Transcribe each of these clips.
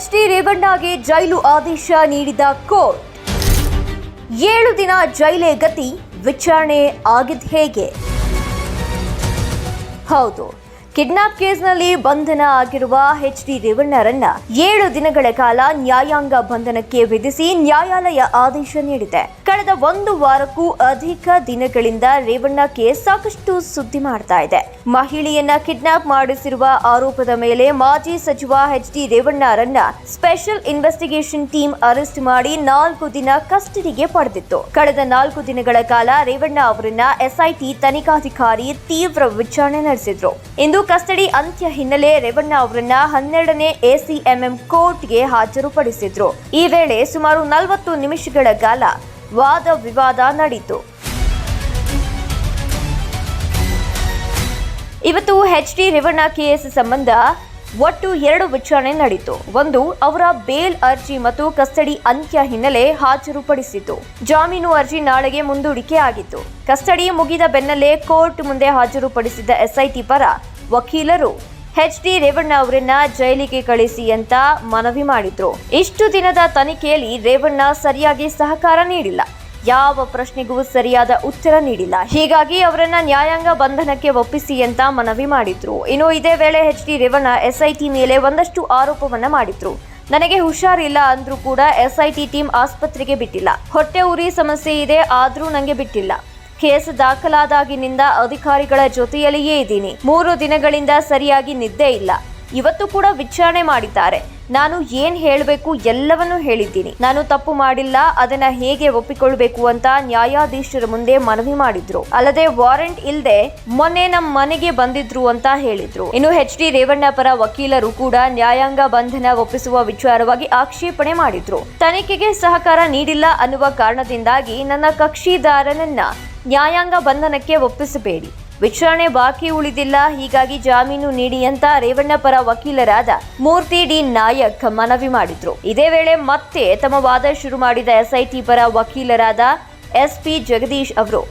H D. ರೇವಣ್ಣಗೆ ಜೈಲು ಆದೇಶ ನೀಡಿದ court. 7 ದಿನ ಜೈಲೇ ಗತಿ. ವಿಚಾರಣೆ ಆಗಿದ್ದು ಹೇಗೆ? ಹೌದು, ಕಿಡ್ನಾಪ್ ಕೇಸ್ನಲ್ಲಿ ಬಂಧನ ಆಗಿರುವ ಎಚ್.ಡಿ. ರೇವಣ್ಣರನ್ನ 7 ದಿನಗಳ ಕಾಲ ನ್ಯಾಯಾಂಗ ಬಂಧನಕ್ಕೆ ವಿಧಿಸಿ ನ್ಯಾಯಾಲಯ ಆದೇಶ ನೀಡಿದೆ. ಕಳೆದ 1 ವಾರಕ್ಕೂ ಅಧಿಕ ದಿನಗಳಿಂದ ರೇವಣ್ಣ ಕೇಸ್ ಸಾಕಷ್ಟು ಸುದ್ದಿ ಮಾಡ್ತಾ ಇದೆ. ಮಹಿಳೆಯನ್ನ ಕಿಡ್ನಾಪ್ ಮಾಡಿಸಿರುವ ಆರೋಪದ ಮೇಲೆ ಮಾಜಿ ಸಚಿವ ಎಚ್.ಡಿ. ರೇವಣ್ಣರನ್ನ ಸ್ಪೆಷಲ್ ಇನ್ವೆಸ್ಟಿಗೇಷನ್ ಟೀಮ್ ಅರೆಸ್ಟ್ ಮಾಡಿ 4 ದಿನ ಕಸ್ಟಡಿಗೆ ಪಡೆದಿತ್ತು. ಕಳೆದ 4 ದಿನಗಳ ಕಾಲ ರೇವಣ್ಣ ಅವರನ್ನ ಎಸ್ಐಟಿ ತನಿಖಾಧಿಕಾರಿ ತೀವ್ರ ವಿಚಾರಣೆ ನಡೆಸಿದ್ರು. ಇಂದು ಕಸ್ಟಡಿ ಅಂತ್ಯ ಹಿನ್ನೆಲೆ ರೇವಣ್ಣ ಅವರನ್ನ 12ನೇ ಎಸಿಎಂಎಂ ಕೋರ್ಟ್ಗೆ ಹಾಜರುಪಡಿಸಿದ್ರು. ಈ ವೇಳೆ ಸುಮಾರು 40 ನಿಮಿಷಗಳ ಕಾಲ ವಾದ ವಿವಾದ ನಡೆಯಿತು. ಇವತ್ತು ಎಚ್.ಡಿ. ರೇವಣ್ಣ ಕೇಸ್ ಸಂಬಂಧ ಒಟ್ಟು 2 ವಿಚಾರಣೆ ನಡೆಯಿತು. ಒಂದು, ಅವರ ಬೇಲ್ ಅರ್ಜಿ ಮತ್ತು ಕಸ್ಟಡಿ ಅಂತ್ಯ ಹಿನ್ನೆಲೆ ಹಾಜರುಪಡಿಸಿತು. ಜಾಮೀನು ಅರ್ಜಿ ನಾಳೆಗೆ ಮುಂದೂಡಿಕೆ ಆಗಿತ್ತು. ಕಸ್ಟಡಿ ಮುಗಿದ ಬೆನ್ನಲ್ಲೇ ಕೋರ್ಟ್ ಮುಂದೆ ಹಾಜರುಪಡಿಸಿದ್ದ ಎಸ್ಐಟಿ ಪರ ವಕೀಲರು ಎಚ್.ಡಿ. ರೇವಣ್ಣ ಅವರನ್ನ ಜೈಲಿಗೆ ಕಳಿಸಿ ಅಂತ ಮನವಿ ಮಾಡಿದ್ರು. ಇಷ್ಟು ದಿನದ ತನಿಖೆಯಲ್ಲಿ ರೇವಣ್ಣ ಸರಿಯಾಗಿ ಸಹಕಾರ ನೀಡಿಲ್ಲ, ಯಾವ ಪ್ರಶ್ನೆಗೂ ಸರಿಯಾದ ಉತ್ತರ ನೀಡಿಲ್ಲ. ಹೀಗಾಗಿ ಅವರನ್ನ ನ್ಯಾಯಾಂಗ ಬಂಧನಕ್ಕೆ ಒಪ್ಪಿಸಿ ಅಂತ ಮನವಿ ಮಾಡಿದ್ರು. ಇನ್ನು ಇದೇ ವೇಳೆ ಎಚ್.ಡಿ. ರೇವಣ್ಣ ಎಸ್ಐಟಿ ಮೇಲೆ ಒಂದಷ್ಟು ಆರೋಪವನ್ನ ಮಾಡಿದ್ರು. ನನಗೆ ಹುಷಾರಿಲ್ಲ ಅಂದ್ರೂ ಕೂಡ ಎಸ್ಐಟಿ ಟೀಮ್ ಆಸ್ಪತ್ರೆಗೆ ಬಿಟ್ಟಿಲ್ಲ. ಹೊಟ್ಟೆ ಉರಿ ಸಮಸ್ಯೆ ಇದೆ, ಆದ್ರೂ ನಂಗೆ ಬಿಟ್ಟಿಲ್ಲ. ಕೇಸ್ ದಾಖಲಾದಾಗಿನಿಂದ ಅಧಿಕಾರಿಗಳ ಜೊತೆಯಲ್ಲಿಯೇ ಇದ್ದೀನಿ. 3 ದಿನಗಳಿಂದ ಸರಿಯಾಗಿ ನಿದ್ದೆ ಇಲ್ಲ. ಇವತ್ತು ಕೂಡ ವಿಚಾರಣೆ ಮಾಡಿದ್ದಾರೆ. ನಾನು ಏನ್ ಹೇಳಬೇಕು ಎಲ್ಲವನ್ನೂ ಹೇಳಿದ್ದೀನಿ. ನಾನು ತಪ್ಪು ಮಾಡಿಲ್ಲ, ಅದನ್ನ ಹೇಗೆ ಒಪ್ಪಿಕೊಳ್ಬೇಕು ಅಂತ ನ್ಯಾಯಾಧೀಶರ ಮುಂದೆ ಮನವಿ ಮಾಡಿದ್ರು. ಅಲ್ಲದೆ ವಾರೆಂಟ್ ಇಲ್ಲದೆ ಮೊನ್ನೆ ನಮ್ಮ ಮನೆಗೆ ಬಂದಿದ್ರು ಅಂತ ಹೇಳಿದ್ರು. ಇನ್ನು ಎಚ್.ಡಿ. ರೇವಣ್ಣ ಪರ ವಕೀಲರು ಕೂಡ ನ್ಯಾಯಾಂಗ ಬಂಧನ ಒಪ್ಪಿಸುವ ವಿಚಾರವಾಗಿ ಆಕ್ಷೇಪಣೆ ಮಾಡಿದ್ರು. ತನಿಖೆಗೆ ಸಹಕಾರ ನೀಡಿಲ್ಲ ಅನ್ನುವ ಕಾರಣದಿಂದಾಗಿ ನನ್ನ ಕಕ್ಷಿದಾರನನ್ನ ನ್ಯಾಯಾಂಗ ಬಂಧನಕ್ಕೆ ಒಪ್ಪಿಸಬೇಡಿ, ವಿಚಾರಣೆ ಬಾಕಿ ಉಳಿದಿಲ್ಲ, ಹೀಗಾಗಿ ಜಾಮೀನು ನೀಡಿ ಅಂತ ರೇವಣ್ಣ ಪರ ವಕೀಲರಾದ ಮೂರ್ತಿ ಡಿ ನಾಯಕ್ ಮನವಿ ಮಾಡಿದ್ರು. ಇದೇ ವೇಳೆ ಮತ್ತೆ ತಮ್ಮ ವಾದ ಶುರು ಮಾಡಿದ ಎಸ್ಐಟಿ ಪರ ವಕೀಲರಾದ ಎಸ್.ಪಿ. ಜಗದೀಶ್ ಅವರು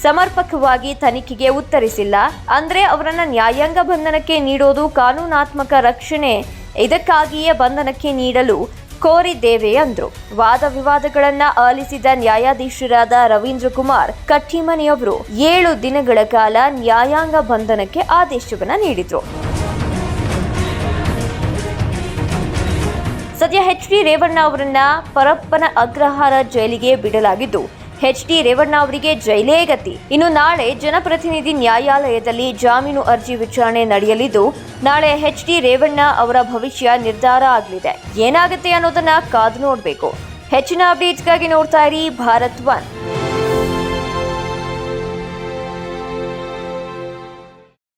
ಸಮರ್ಪಕವಾಗಿ ತನಿಖೆಗೆ ಉತ್ತರಿಸಿಲ್ಲ, ಅಂದ್ರೆ ಅವರನ್ನ ನ್ಯಾಯಾಂಗ ಬಂಧನಕ್ಕೆ ನೀಡೋದು ಕಾನೂನಾತ್ಮಕ ರಕ್ಷಣೆ, ಇದಕ್ಕಾಗಿಯೇ ಬಂಧನಕ್ಕೆ ನೀಡಲು ಕೋರಿದ್ದೇವೆ ಅಂದ್ರು. ವಾದ ವಿವಾದಗಳನ್ನ ಆಲಿಸಿದ ನ್ಯಾಯಾಧೀಶರಾದ ರವೀಂದ್ರ ಕುಮಾರ್ ಕಟ್ಟಿಮನಿ ಅವರು 7 ದಿನಗಳ ಕಾಲ ನ್ಯಾಯಾಂಗ ಬಂಧನಕ್ಕೆ ಆದೇಶವನ್ನ ನೀಡಿದ್ರು. ಸದ್ಯ ಎಚ್.ಡಿ. ರೇವಣ್ಣ ಅವರನ್ನ ಪರಪ್ಪನ ಅಗ್ರಹಾರ ಜೈಲಿಗೆ ಬಿಡಲಾಗಿದ್ದು ಎಚ್.ಡಿ. ರೇವಣ್ಣ ಅವರಿಗೆ ಜೈಲೇ ಗತಿ. ಇನ್ನು ನಾಳೆ ಜನಪ್ರತಿನಿಧಿ ನ್ಯಾಯಾಲಯದಲ್ಲಿ ಜಾಮೀನು ಅರ್ಜಿ ವಿಚಾರಣೆ ನಡೆಯಲಿದ್ದು ನಾಳೆ ಎಚ್.ಡಿ. ರೇವಣ್ಣ ಅವರ ಭವಿಷ್ಯ ನಿರ್ಧಾರ ಆಗಲಿದೆ. ಏನಾಗುತ್ತೆ ಅನ್ನೋದನ್ನ ಕಾದು ನೋಡಬೇಕು. ಹೆಚ್ಚಿನ ಅಪ್ಡೇಟ್ಸ್ಗಾಗಿ ನೋಡ್ತಾ ಇರಿ ಭಾರತ್ 1.